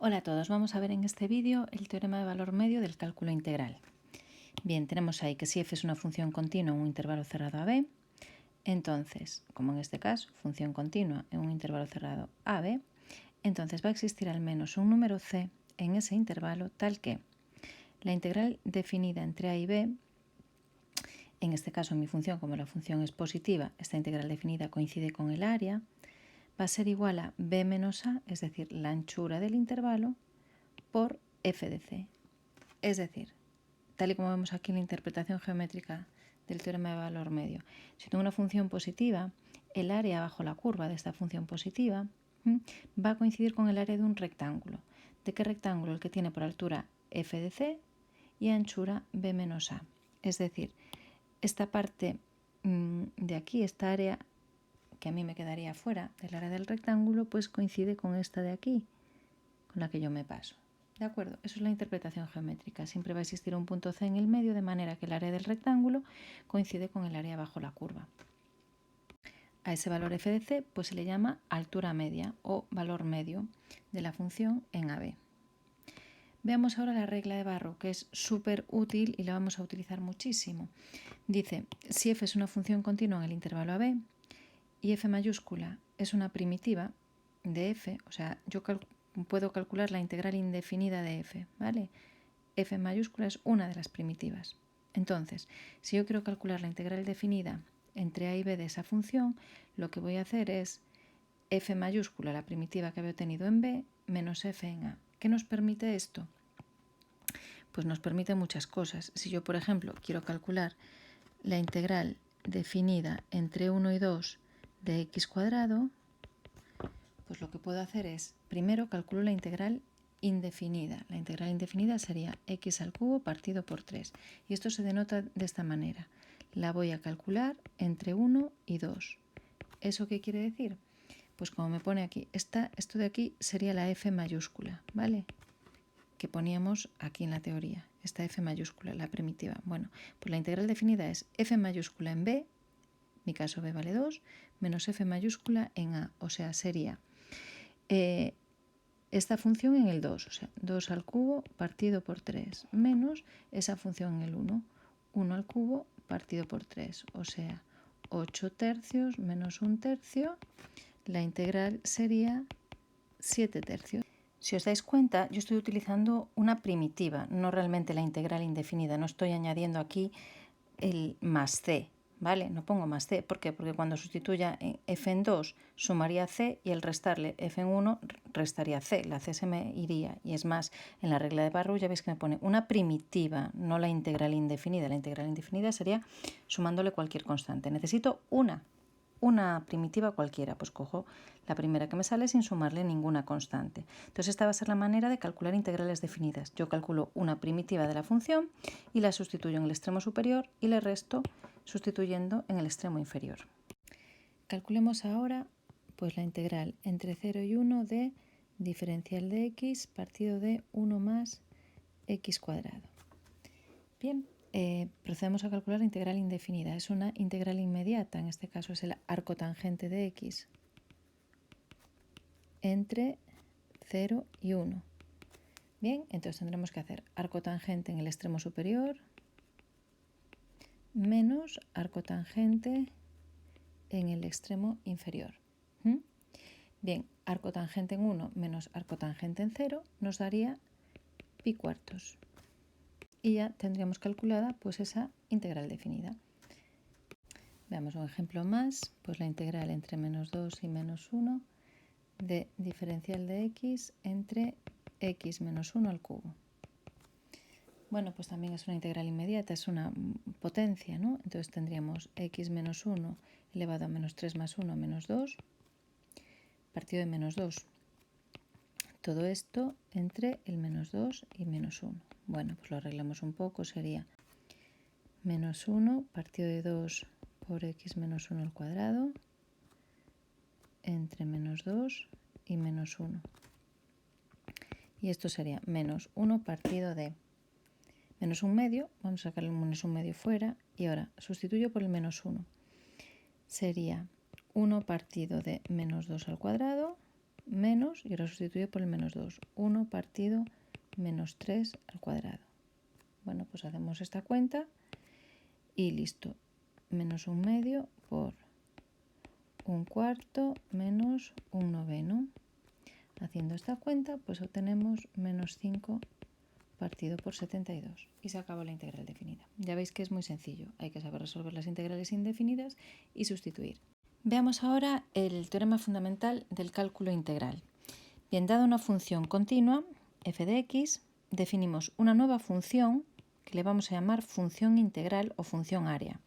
Hola a todos, vamos a ver en este vídeo el teorema de valor medio del cálculo integral. Bien, tenemos ahí que si f es una función continua en un intervalo cerrado a b, entonces, como en este caso, función continua en un intervalo cerrado a b, entonces va a existir al menos un número c en ese intervalo tal que la integral definida entre a y b, en este caso mi función, como la función es positiva, esta integral definida coincide con el área, va a ser igual a b menos a, es decir, la anchura del intervalo, por f de c. Es decir, tal y como vemos aquí en la interpretación geométrica del teorema de valor medio, si tengo una función positiva, el área bajo la curva de esta función positiva va a coincidir con el área de un rectángulo. ¿De qué rectángulo? El que tiene por altura f de c y anchura b menos a. Es decir, esta parte de aquí, esta área que a mí me quedaría fuera del área del rectángulo, pues coincide con esta de aquí, con la que yo me paso. ¿De acuerdo? Eso es la interpretación geométrica. Siempre va a existir un punto C en el medio, de manera que el área del rectángulo coincide con el área bajo la curva. A ese valor f de c pues se le llama altura media o valor medio de la función en AB. Veamos ahora la regla de Barrow, que es súper útil y la vamos a utilizar muchísimo. Dice, si f es una función continua en el intervalo AB y f mayúscula es una primitiva de f, o sea, yo puedo calcular la integral indefinida de f, ¿vale? F mayúscula es una de las primitivas. Entonces, si yo quiero calcular la integral definida entre a y b de esa función, lo que voy a hacer es f mayúscula, la primitiva que había obtenido en b, menos f en a. ¿Qué nos permite esto? Pues nos permite muchas cosas. Si yo, por ejemplo, quiero calcular la integral definida entre 1 y 2 de x cuadrado, pues lo que puedo hacer es, primero calculo la integral indefinida. La integral indefinida sería x al cubo partido por 3. Y esto se denota de esta manera. La voy a calcular entre 1 y 2. ¿Eso qué quiere decir? Pues como me pone aquí, esto de aquí sería la f mayúscula, ¿vale? Que poníamos aquí en la teoría. Esta f mayúscula, la primitiva. Bueno, pues la integral definida es f mayúscula en b, mi caso b vale 2, menos f mayúscula en a, o sea, sería esta función en el 2, o sea, 2 al cubo partido por 3, menos esa función en el 1, 1 al cubo partido por 3, o sea, 8 tercios menos 1 tercio, la integral sería 7 tercios. Si os dais cuenta, yo estoy utilizando una primitiva, no realmente la integral indefinida, no estoy añadiendo aquí el más c, ¿vale? No pongo más c. ¿Por qué? Porque cuando sustituya f en 2 sumaría c y al restarle f en 1 restaría c. La c se me iría. Y es más, en la regla de Barrow ya veis que me pone una primitiva, no la integral indefinida. La integral indefinida sería sumándole cualquier constante. Necesito una primitiva cualquiera, pues cojo la primera que me sale sin sumarle ninguna constante. Entonces esta va a ser la manera de calcular integrales definidas. Yo calculo una primitiva de la función y la sustituyo en el extremo superior y le resto sustituyendo en el extremo inferior. Calculemos ahora pues la integral entre 0 y 1 de diferencial de x partido de 1 más x cuadrado. Bien, procedemos a calcular la integral indefinida. Es una integral inmediata, en este caso es el arco tangente de x entre 0 y 1. Bien, entonces tendremos que hacer arco tangente en el extremo superior menos arco tangente en el extremo inferior. Bien, arco tangente en 1 menos arco tangente en 0 nos daría pi cuartos. Y ya tendríamos calculada pues esa integral definida. Veamos un ejemplo más, pues la integral entre menos 2 y menos 1 de diferencial de x entre x menos 1 al cubo. Bueno, pues también es una integral inmediata, es una potencia, ¿no? Entonces tendríamos x menos 1 elevado a menos 3 más 1 menos 2 partido de menos 2. Todo esto entre el menos 2 y menos 1. Bueno, pues lo arreglamos un poco, sería menos 1 partido de 2 por x menos 1 al cuadrado entre menos 2 y menos 1. Y esto sería menos 1 partido de menos 1 medio, vamos a sacar el menos 1 medio fuera, y ahora sustituyo por el menos 1. Sería 1 partido de menos 2 al cuadrado menos, y ahora sustituyo por el menos 2, 1 partido menos 3 al cuadrado. Bueno, pues hacemos esta cuenta y listo. Menos 1/2 por 1/4 menos 1/9. Haciendo esta cuenta, pues obtenemos menos 5 partido por 72 y se acabó la integral definida. Ya veis que es muy sencillo, hay que saber resolver las integrales indefinidas y sustituir. Veamos ahora el teorema fundamental del cálculo integral. Bien, dada una función continua, f de x, definimos una nueva función que le vamos a llamar función integral o función área.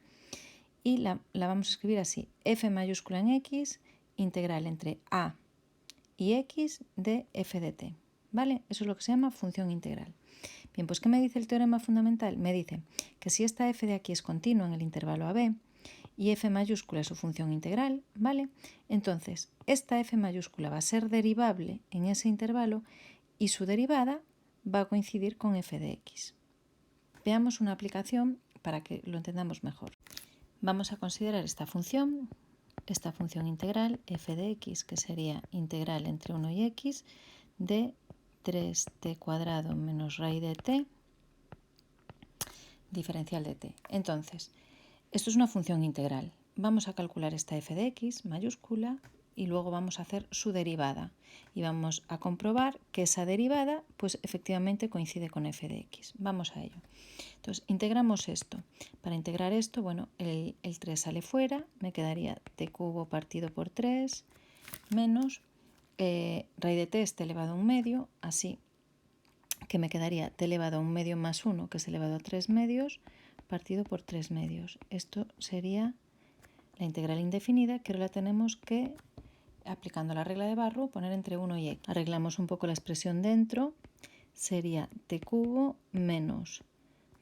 Y la vamos a escribir así, f mayúscula en x, integral entre a y x de f de t. ¿Vale? Eso es lo que se llama función integral. Bien, pues ¿qué me dice el teorema fundamental? Me dice que si esta f de aquí es continua en el intervalo AB y f mayúscula es su función integral, ¿vale? Entonces, esta f mayúscula va a ser derivable en ese intervalo y su derivada va a coincidir con f de x. Veamos una aplicación para que lo entendamos mejor. Vamos a considerar esta función integral f de x, que sería integral entre 1 y x de 3t cuadrado menos raíz de t diferencial de t. Entonces, esto es una función integral. Vamos a calcular esta f de x mayúscula y luego vamos a hacer su derivada. Y vamos a comprobar que esa derivada pues efectivamente coincide con f de x. Vamos a ello. Entonces, integramos esto. Para integrar esto, bueno, el 3 sale fuera, me quedaría t cubo partido por 3 menos raíz de t es t elevado a 1/2, así que me quedaría t elevado a 1/2 más 1, que es elevado a 3/2, partido por 3/2. Esto sería la integral indefinida, que ahora la tenemos que, aplicando la regla de Barrow, poner entre 1 y x. Arreglamos un poco la expresión dentro, sería t cubo menos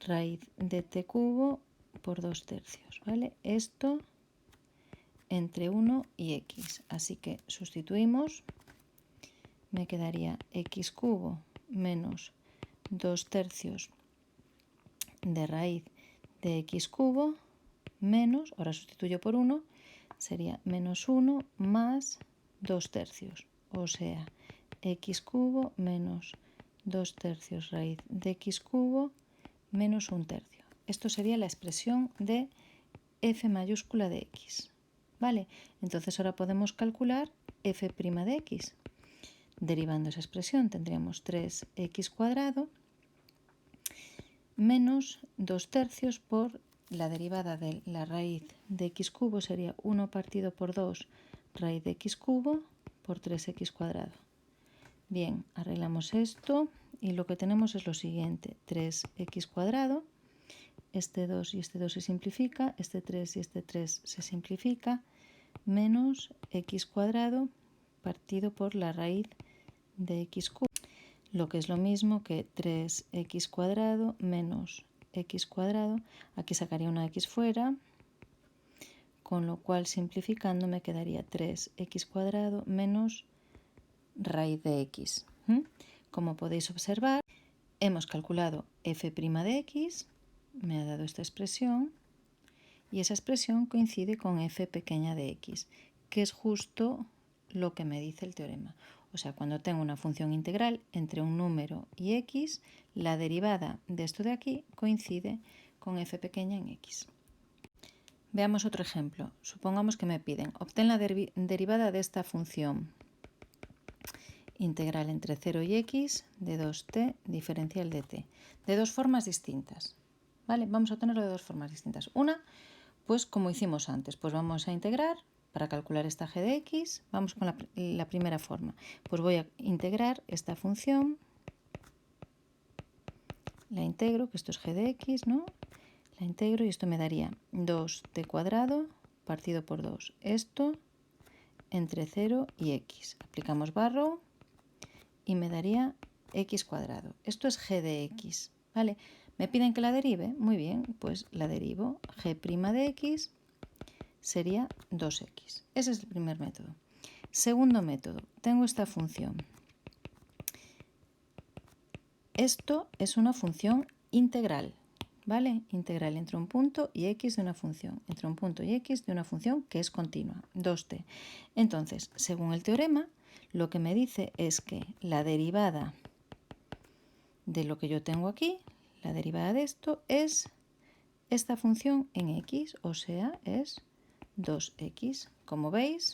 raíz de t cubo por 2/3, ¿vale? Esto entre 1 y x. Así que sustituimos, me quedaría x cubo menos 2/3 de raíz de x cubo menos, ahora sustituyo por 1, sería menos 1 más 2/3, o sea, x cubo menos 2/3 raíz de x cubo menos 1/3. Esto sería la expresión de f mayúscula de x. ¿Vale? Entonces ahora podemos calcular f' de x. Derivando esa expresión tendríamos 3x cuadrado menos 2/3 por la derivada de la raíz de x cubo, sería 1 partido por 2 raíz de x cubo por 3x cuadrado. Bien, arreglamos esto y lo que tenemos es lo siguiente, 3x cuadrado, este 2 y este 2 se simplifica, este 3 y este 3 se simplifica, menos x cuadrado partido por la raíz de x cubo, lo que es lo mismo que 3x cuadrado menos x cuadrado, aquí sacaría una x fuera, con lo cual simplificando me quedaría 3x cuadrado menos raíz de x. Como podéis observar, hemos calculado f' de x, me ha dado esta expresión, y esa expresión coincide con f pequeña de x, que es justo lo que me dice el teorema. O sea, cuando tengo una función integral entre un número y x, la derivada de esto de aquí coincide con f pequeña en x. Veamos otro ejemplo. Supongamos que me piden, obtén la derivada de esta función integral entre 0 y x de 2t diferencial de t, de dos formas distintas. ¿Vale? Vamos a obtenerlo de dos formas distintas. Una, pues como hicimos antes, pues vamos a integrar para calcular esta g de x. Vamos con la primera forma. Pues voy a integrar esta función, la integro, que esto es g de x, ¿no? La integro y esto me daría 2t cuadrado partido por 2. Esto entre 0 y x. Aplicamos Barrow y me daría x cuadrado. Esto es g de x, ¿vale? ¿Me piden que la derive? Muy bien, pues la derivo. G' de x sería 2x. Ese es el primer método. Segundo método, tengo esta función. Esto es una función integral, ¿vale? Integral entre un punto y x de una función. Entre un punto y x de una función que es continua, 2t. Entonces, según el teorema, lo que me dice es que la derivada de lo que yo tengo aquí, la derivada de esto es esta función en x, o sea, es 2x. Como veis,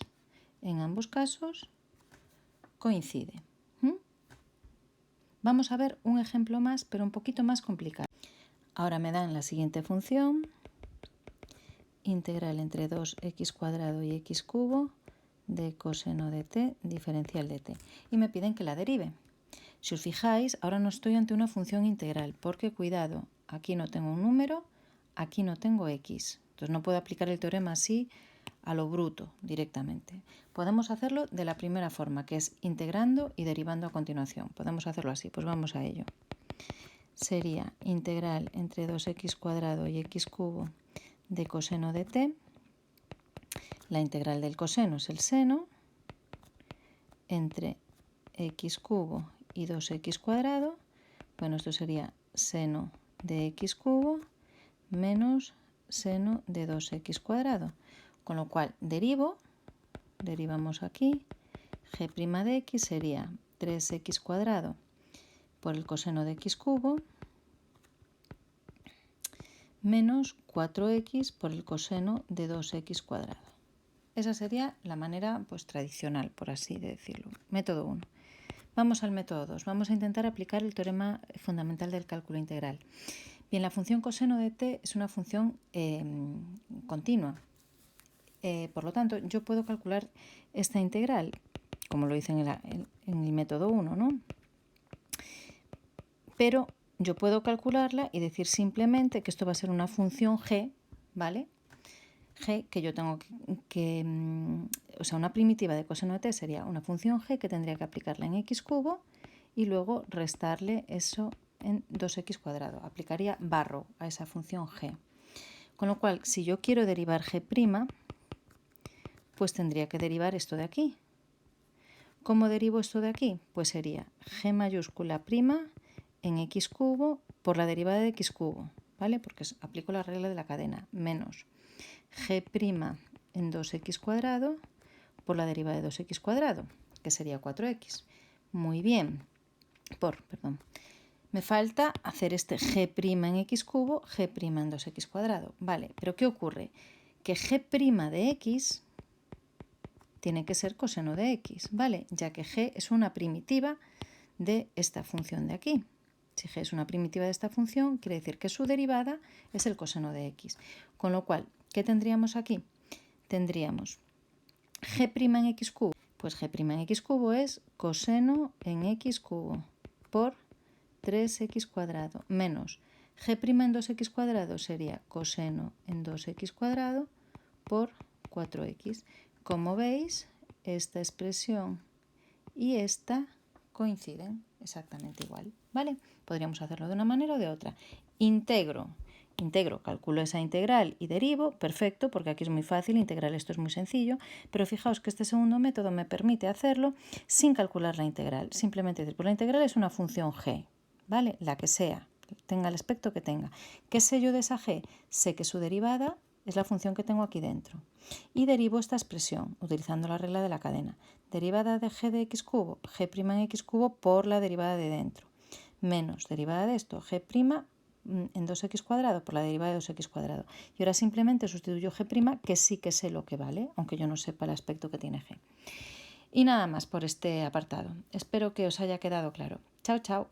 en ambos casos coincide. Vamos a ver un ejemplo más, pero un poquito más complicado. Ahora me dan la siguiente función, integral entre 2x cuadrado y x cubo de coseno de t diferencial de t. Y me piden que la derive. Si os fijáis, ahora no estoy ante una función integral, porque cuidado, aquí no tengo un número, aquí no tengo x. Entonces no puedo aplicar el teorema así a lo bruto directamente. Podemos hacerlo de la primera forma, que es integrando y derivando a continuación. Podemos hacerlo así, pues vamos a ello. Sería integral entre 2x cuadrado y x cubo de coseno de t. La integral del coseno es el seno entre x cubo y 2x cuadrado. Bueno, esto sería seno de x cubo menos seno de 2x cuadrado. Con lo cual derivamos aquí, g' de x sería 3x cuadrado por el coseno de x cubo menos 4x por el coseno de 2x cuadrado. Esa sería la manera pues, tradicional, por así decirlo. Método 1. Vamos al método 2. Vamos a intentar aplicar el teorema fundamental del cálculo integral. Bien, la función coseno de t es una función continua. Por lo tanto, yo puedo calcular esta integral, como lo hice en el método 1, ¿no? Pero yo puedo calcularla y decir simplemente que esto va a ser una función g, ¿vale? G que yo tengo o sea, una primitiva de coseno de t sería una función g que tendría que aplicarla en x cubo y luego restarle eso en 2x cuadrado. Aplicaría barro a esa función g. Con lo cual, si yo quiero derivar g', pues tendría que derivar esto de aquí. ¿Cómo derivo esto de aquí? Pues sería g mayúscula prima en x cubo por la derivada de x cubo, ¿vale? Porque aplico la regla de la cadena, menos g' en 2x cuadrado por la derivada de 2x cuadrado, que sería 4x. Muy bien. Perdón. Me falta hacer este g' en x cubo, g' en 2x cuadrado. Vale, pero ¿qué ocurre? Que g' de x tiene que ser coseno de x, ¿vale? Ya que g es una primitiva de esta función de aquí. Si g es una primitiva de esta función, quiere decir que su derivada es el coseno de x. Con lo cual, ¿qué tendríamos aquí? Tendríamos g' en x cubo. Pues g' en x cubo es coseno en x cubo por 3x cuadrado menos g' en 2x cuadrado sería coseno en 2x cuadrado por 4x. Como veis, esta expresión y esta coinciden exactamente igual, ¿vale? Podríamos hacerlo de una manera o de otra. Integro, calculo esa integral y derivo, perfecto, porque aquí es muy fácil, integrar esto es muy sencillo, pero fijaos que este segundo método me permite hacerlo sin calcular la integral. Simplemente decir, pues la integral es una función g, ¿vale? La que sea, tenga el aspecto que tenga. ¿Qué sé yo de esa g? Sé que su derivada es la función que tengo aquí dentro. Y derivo esta expresión utilizando la regla de la cadena. Derivada de g de x cubo, g' en x cubo por la derivada de dentro. Menos derivada de esto, g' en 2x cuadrado por la derivada de 2x cuadrado. Y ahora simplemente sustituyo g', que sí que sé lo que vale, aunque yo no sepa el aspecto que tiene g. Y nada más por este apartado. Espero que os haya quedado claro. Chao, chao.